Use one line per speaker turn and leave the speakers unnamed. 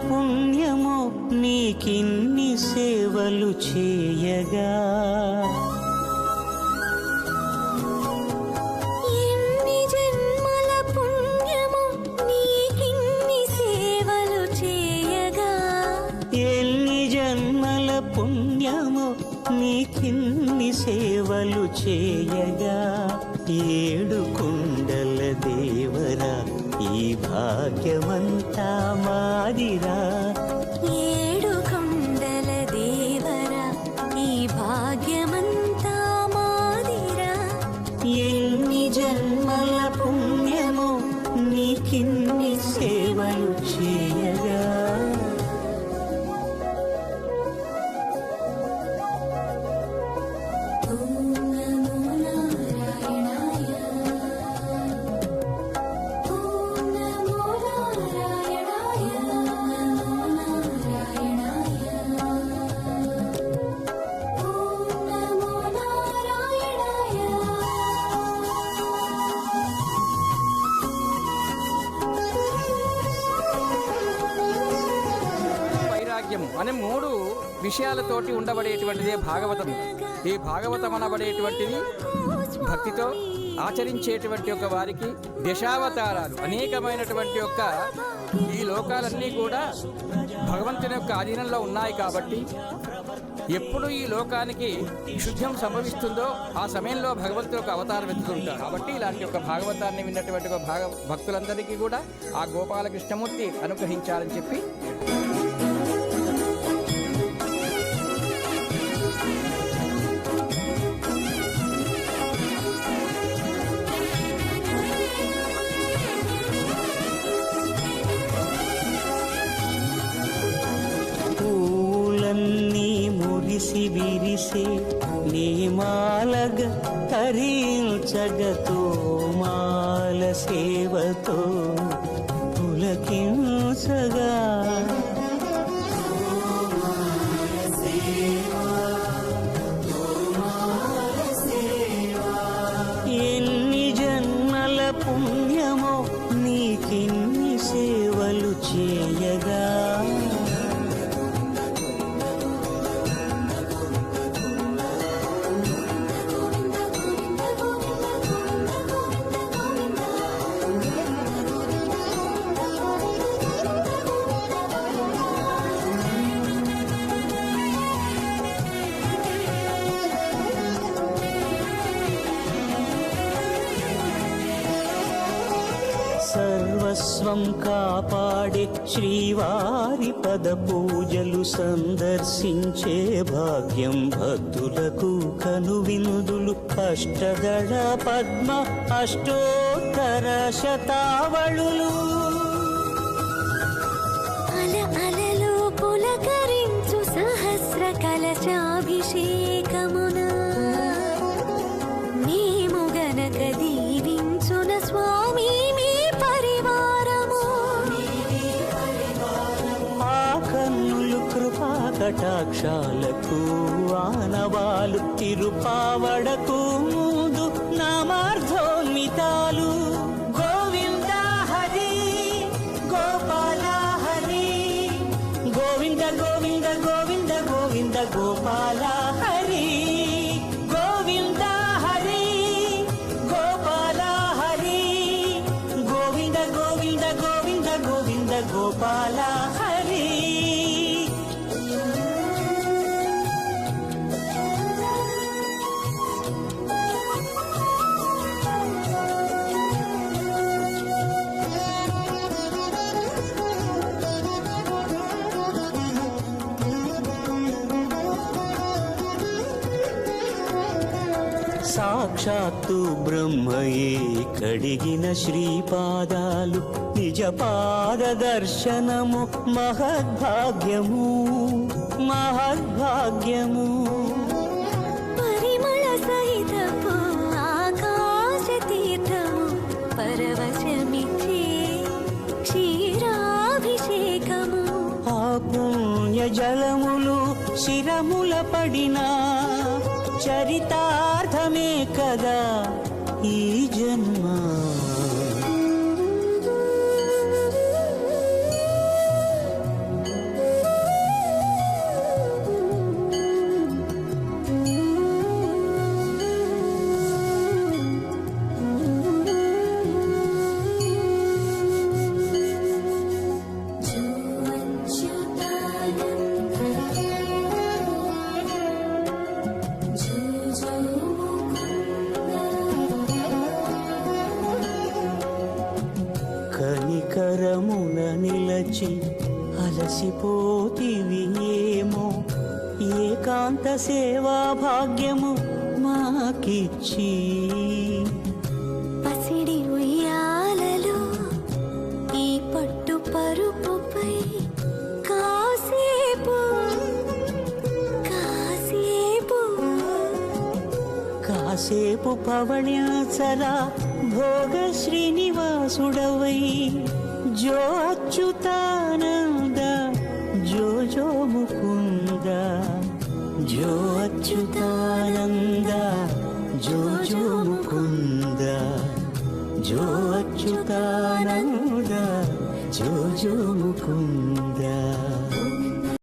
పుణ్యమో నీకిన్ని సేవలు చేయగా,
ఎన్ని జన్మల పుణ్యమో నీకిన్ని సేవలు చేయగా,
ఎన్ని జన్మల పుణ్యమో నీకిన్ని సేవలు చేయగా, ఏడు కొండల దేవరా ఈ భాగ్యమంతా మాదిరా,
ఏడు కొండల దేవరా ఈ భాగ్యమంతా మాదిరా,
ఎన్ని జన్మల పుణ్యమో నీకిన్ని సేవలు చేయగా.
అనే మూడు విషయాలతోటి ఉండబడేటువంటిదే భాగవతము. ఈ భాగవతం అనబడేటువంటిది భక్తితో ఆచరించేటువంటి ఒక వారికి దశావతారాలు, అనేకమైనటువంటి యొక్క ఈ లోకాలన్నీ కూడా భగవంతుని యొక్క అధీనంలో ఉన్నాయి. కాబట్టి ఎప్పుడు ఈ లోకానికి శుద్ధ్యం సంభవిస్తుందో ఆ సమయంలో భగవంతుడు ఒక అవతారం ఎత్తుతుంటారు. కాబట్టి ఇలాంటి ఒక భాగవతాన్ని విన్నటువంటి ఒక భక్తులందరికీ కూడా ఆ గోపాలకృష్ణమూర్తి అనుగ్రహించాలని చెప్పి
విరిసే నీమాలగ తరించగతో మాల సేవతో పులకించగా, ఎన్ని జన్మల పుణ్యమో నీకిన్ని సేవలు చేయగా, సర్వస్వం కాపాడే శ్రీవారి పద పూజలు సందర్శించే భాగ్యం భక్తులకు కనువినుదులు, అష్టదళ పద్మ అష్టోత్తర శతావళులు,
అలలు పులకరించు సహస్ర కలశాభిషేకమున మేము గనక దీవించున స్వామి మీ పరివారము,
ఆ కన్నులు కృపా కటాక్షాలకు ఆనవాలు, తిరుపావడకు ముందు నామార్థోన్మితాలు, గోవింద హరి గోపాల హరి, గోవింద గోవింద గోవింద గోవింద గోపాల హరి, గోవింద హరి గోపాల హరి, గోవింద గోవింద గోవింద గోవింద గోపాల హరి. సాక్షాత్తు బ్రహ్మయే కడిగిన శ్రీపాదాలు, నిజ పాద దర్శనము మహద్భాగ్యము మహద్భాగ్యము.
పరిమళ సహితపు ఆకాశ తీర్థము పరవశమిచ్చే క్షీరాభిషేకము,
ఆ పుణ్య జలములు శిరముల పడినా చరితార్థమే కదా ఈ జన్మ. కరమున నిలచి అలసిపోతివి ఏమో ఏకాంత సేవా భాగ్యము మాకిచ్చి
పసిడి ఉయ్యాలలో ఈ పట్టు పరుపుపై కాసేపు కాసేపు
కాసేపు పవళ్యాచల భోగ శ్రీనివాసుడవై జో అచ్యుతానంద జో జో ముకుంద జో అచ్యుతానంద జో జో ముకుంద జో అచ్యుతానంద జో జో ముకుంద